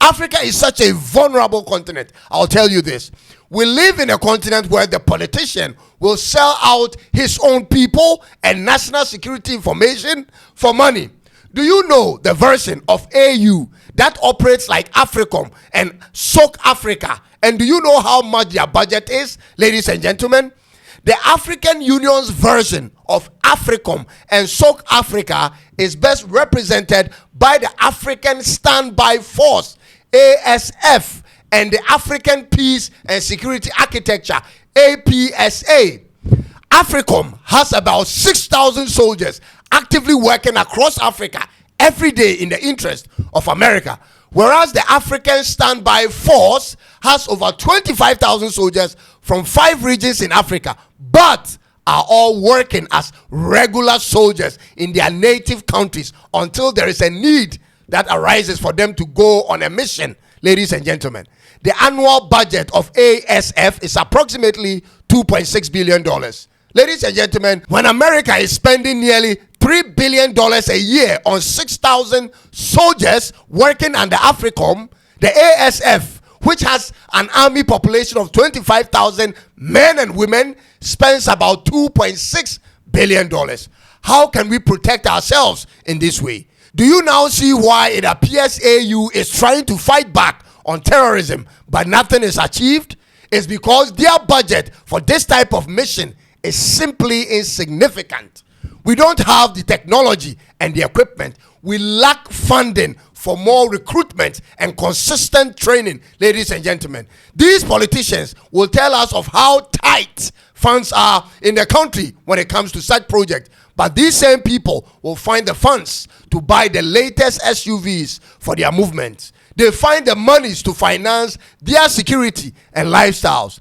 Africa is such a vulnerable continent. I'll tell you this. We live in a continent where the politician will sell out his own people and national security information for money. Do you know the version of AU that operates like AFRICOM and SOC Africa? And do you know how much their budget is, ladies and gentlemen? The African Union's version of AFRICOM and SOC Africa is best represented by the African Standby Force, ASF, and the African Peace and Security Architecture, APSA. AFRICOM has about 6,000 soldiers actively working across Africa every day in the interest of America, whereas the African Standby Force has over 25,000 soldiers from 5 regions in Africa, but are all working as regular soldiers in their native countries until there is a need that arises for them to go on a mission. Ladies and gentlemen, the annual budget of ASF is approximately $2.6 billion. Ladies and gentlemen, when America is spending nearly $3 billion a year on 6,000 soldiers working under AFRICOM, the ASF, which has an army population of 25,000 men and women, spends about $2.6 billion. How can we protect ourselves in this way? Do you now see why it appears AU is trying to fight back on terrorism, but nothing is achieved? It's because their budget for this type of mission is simply insignificant. We don't have the technology and the equipment. We lack funding for more recruitment and consistent training, ladies and gentlemen. These politicians will tell us of how tight funds are in the country when it comes to such projects. But these same people will find the funds to buy the latest SUVs for their movements. They find the monies to finance their security and lifestyles.